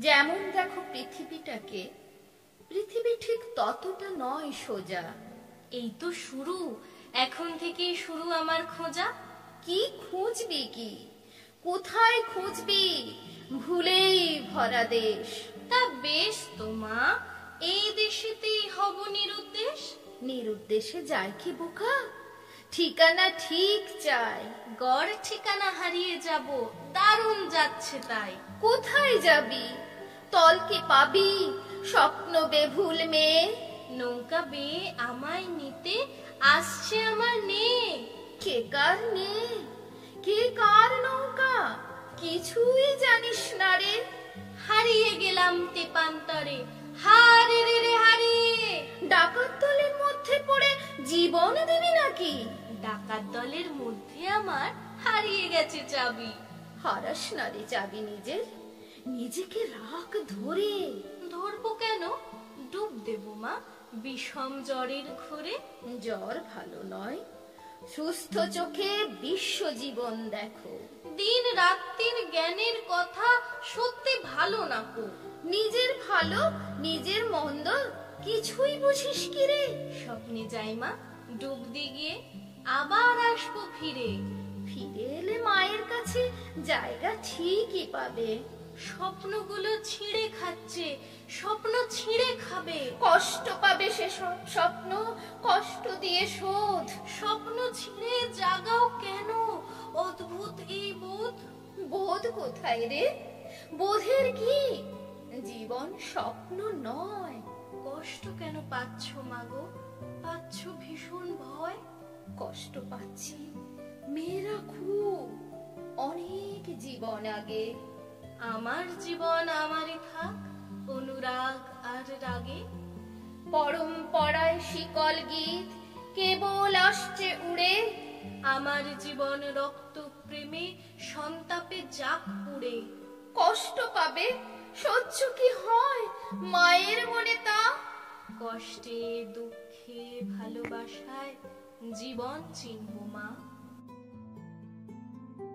যেমন দেখো পৃথিবীটাকে, পৃথিবী ঠিক ততটা নয় সোজা। এই তো শুরু, এখন থেকেই শুরু আমার খোঁজা। কি খুঁজবি কি, কোথায় খুঁজবি, ভুলেই ভরা দেশ। তা বেশ তো মা, এই দেশেতেই হব নিরুদ্দেশ। নিরুদ্দেশে যায় কি বোকা, ঠিকানা ঠিক চাই। গড় ঠিকানা হারিয়ে যাব, দারুণ যাচ্ছে তাই। কোথায় যাবি, তল কি পাবি, স্বপ্ন বেভুল মেয়ে। নৌকা বেয়ে আমায় নিতে আসছে আমার নেয়ে। কে কার মেয়ে, কে কার নৌকা, কিছুই জানিস না রে। হারিয়ে গেলাম তেপান্তরে, হারে রে রে হারিয়ে। ডাকাত দলের মধ্যে পড়ে জীবন দিবি নাকি? ডাকাত দলের মধ্যে আমার হারিয়ে গেছে চাবি। হারাস না রে চাবি নিজের, নিজেকে রাখ ধরে। ধরবো কেন, ডুব দেব মা বিষম জ্বরের ঘোরে। জ্বর ভালো নয়, সুস্থ চোখে বিশ্ব জীবন দেখো। দিন রাত্রির জ্ঞানের কথা সত্যি ভালো না কো। নিজের ভালো নিজের মন্দ কিছুই বুঝিস কি রে। স্বপ্নে যাই মা ডুব দিয়ে, আবার আসবো ফিরে। ফিরে এলে মায়ের কাছে জায়গা ঠিকই পাবে। স্বপ্নগুলো ছিঁড়ে খাচ্ছে, স্বপ্ন ছিঁড়ে খাবে। কষ্ট পাবে সে সব স্বপ্ন, কষ্ট দিয়ে শোধ। স্বপ্ন ছিঁড়ে জাগাও কেন, অদ্ভুত এই বোধ। বোধ কোথায় রে, বোধের কি, জীবন স্বপ্ন নয়। কষ্ট কেন পাচ্ছ মাগো, পাচ্ছ ভীষণ ভয়। কষ্ট পাচ্ছি মেয়েরা খুব, অনেক জীবন আগে। আমার জীবন আমারই থাক, অনুরাগ আর রাগে। পরম্পরায় শিকল গীত কেবল আসছে উড়ে। আমার জীবন রক্ত প্রেমে সন্তাপে যাক পুড়ে। কষ্ট পাবে সহ্য কি হয় মায়ের মনে তা। কষ্টে দুঃখে ভালোবাসায় জীবন চিনব মা।